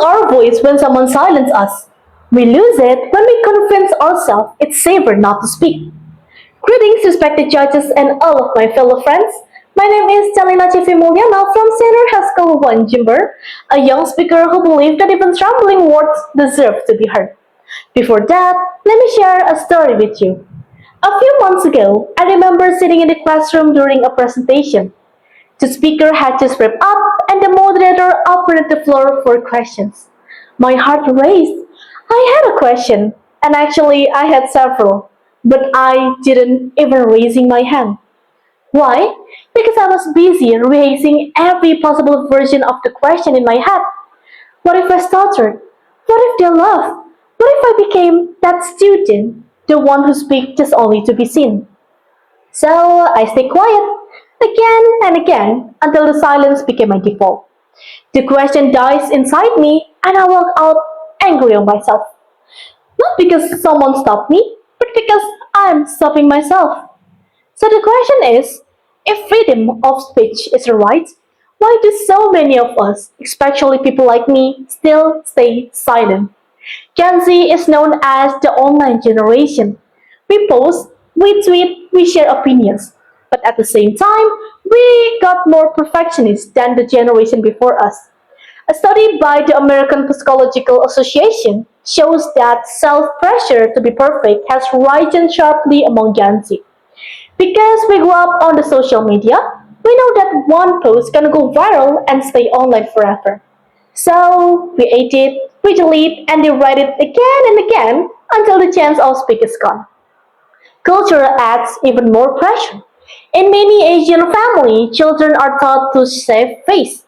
our voice when someone silences us. We lose it when we convince ourselves it's safer not to speak. Greetings, respected judges and all of my fellow friends. My name is Chanlina Chivy Mulyono from Senior High School 1 Jimber, a young speaker who believes that even trembling words deserve to be heard. Before that, let me share a story with you. A few months ago, I remember sitting in the classroom during a presentation. The speaker had just wrapped up and the moderator opened the floor for questions. My heart raced. I had a question, and actually I had several, but I didn't even raising my hand. Why? Because I was busy rehearsing every possible version of the question in my head. What if I stuttered? What if they laughed? What if I became that student, the one who speaks just only to be seen? So I stayed quiet again and again until the silence became my default. The question dies inside me and I walk out angry on myself. Not because someone stopped me, but because I'm stopping myself. So the question is, if freedom of speech is a right, why do so many of us, especially people like me, still stay silent? Gen Z is known as the online generation. We post, we tweet, we share opinions. But at the same time, we got more perfectionists than the generation before us. A study by the American Psychological Association shows that self-pressure to be perfect has risen sharply among Gen Z. Because we grew up on the social media, we know that one post can go viral and stay online forever. So we edit, we delete, and rewrite it again and again until the chance of speak is gone. Culture adds even more pressure. In many Asian families, children are taught to save face,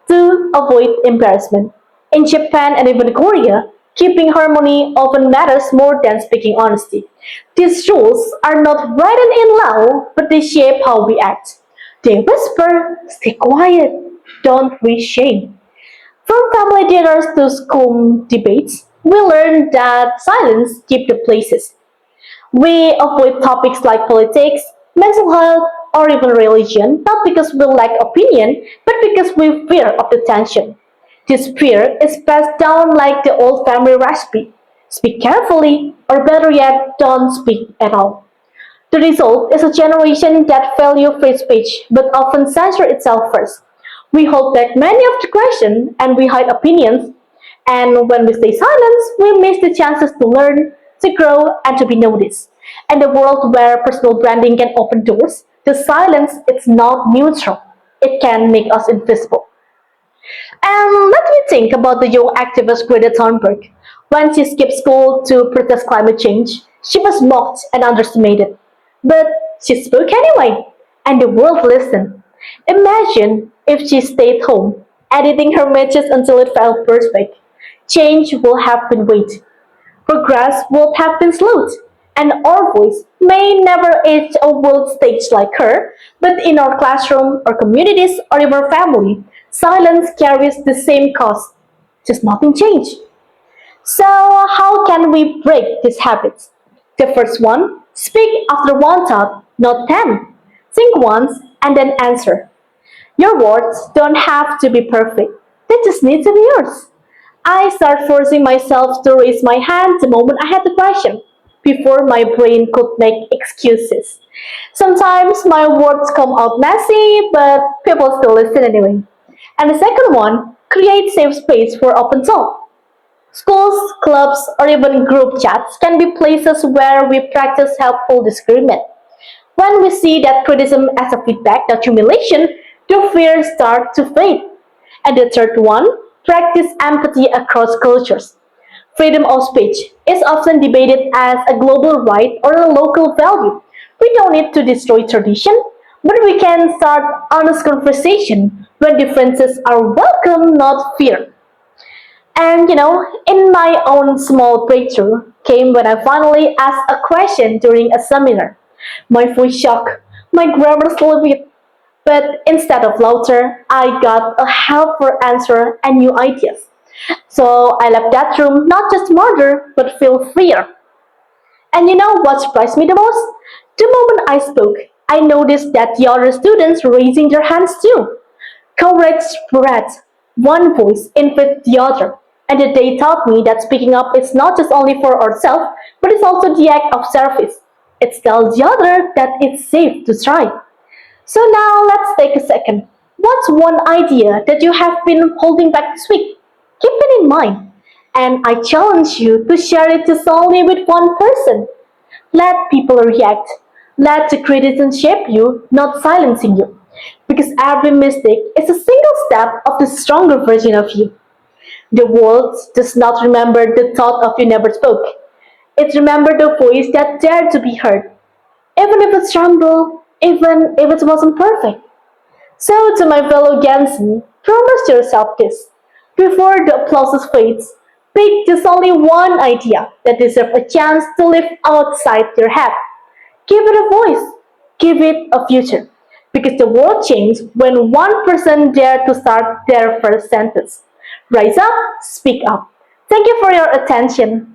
to avoid embarrassment. In Japan and even Korea, keeping harmony often matters more than speaking honesty. These rules are not written in law, but they shape how we act. They whisper, stay quiet, don't raise shame. From family dinners to school debates, we learn that silence keeps the places. We avoid topics like politics, mental health, or even religion, not because we lack opinion, but because we fear of the tension. This fear is passed down like the old family recipe. Speak carefully, or better yet, don't speak at all. The result is a generation that value free speech but often censor itself first. We hold back many of the questions and we hide opinions, and when we stay silent, we miss the chances to learn, to grow, and to be noticed. In a world where personal branding can open doors, the silence is not neutral. It can make us invisible. And let me think about the young activist Greta Thunberg. When she skipped school to protest climate change, she was mocked and underestimated. But she spoke anyway, and the world listened. Imagine if she stayed home, editing her messages until it felt perfect. Change will have been waiting. Progress will have been slowed, and our voice may never reach a world stage like her, but in our classroom, our communities, or even our family, silence carries the same cost, just nothing changed. So, how can we break these habits? The first one, speak after one thought, not 10. Think once and then answer. Your words don't have to be perfect, they just need to be yours. I start forcing myself to raise my hand the moment I had the question, before my brain could make excuses. Sometimes my words come out messy, but people still listen anyway. And the second one, create safe space for open talk. Schools, clubs, or even group chats can be places where we practice helpful disagreement. When we see that criticism as a feedback, not humiliation, the fear starts to fade. And the third one, practice empathy across cultures. Freedom of speech is often debated as a global right or a local value. We don't need to destroy tradition, but we can start honest conversation when differences are welcome, not feared. And in my own small breakthrough came when I finally asked a question during a seminar. My voice shook, my grammar slipped, but instead of laughter, I got a helpful answer and new ideas. So I left that room not just smarter, but feel freer. And you know what surprised me the most? The moment I spoke, I noticed that the other students were raising their hands too. Courage spread. One voice infects the other. And the day taught me that speaking up is not just only for ourselves, but it's also the act of service. It tells the other that it's safe to try. So now let's take a second. What's one idea that you have been holding back this week? Keep it in mind. And I challenge you to share it just only with one person. Let people react. Let the criticism shape you, not silencing you. Because every mistake is a single step of the stronger version of you. The world does not remember the thought of you never spoke. It remembers the voice that dared to be heard, even if it trembled, even if it wasn't perfect. So, to my fellow Gansen, promise yourself this. Before the applause fades, pick just only one idea that deserves a chance to live outside your head. Give it a voice. Give it a future. Because the world changes when one person dares to start their first sentence. Rise up, speak up. Thank you for your attention.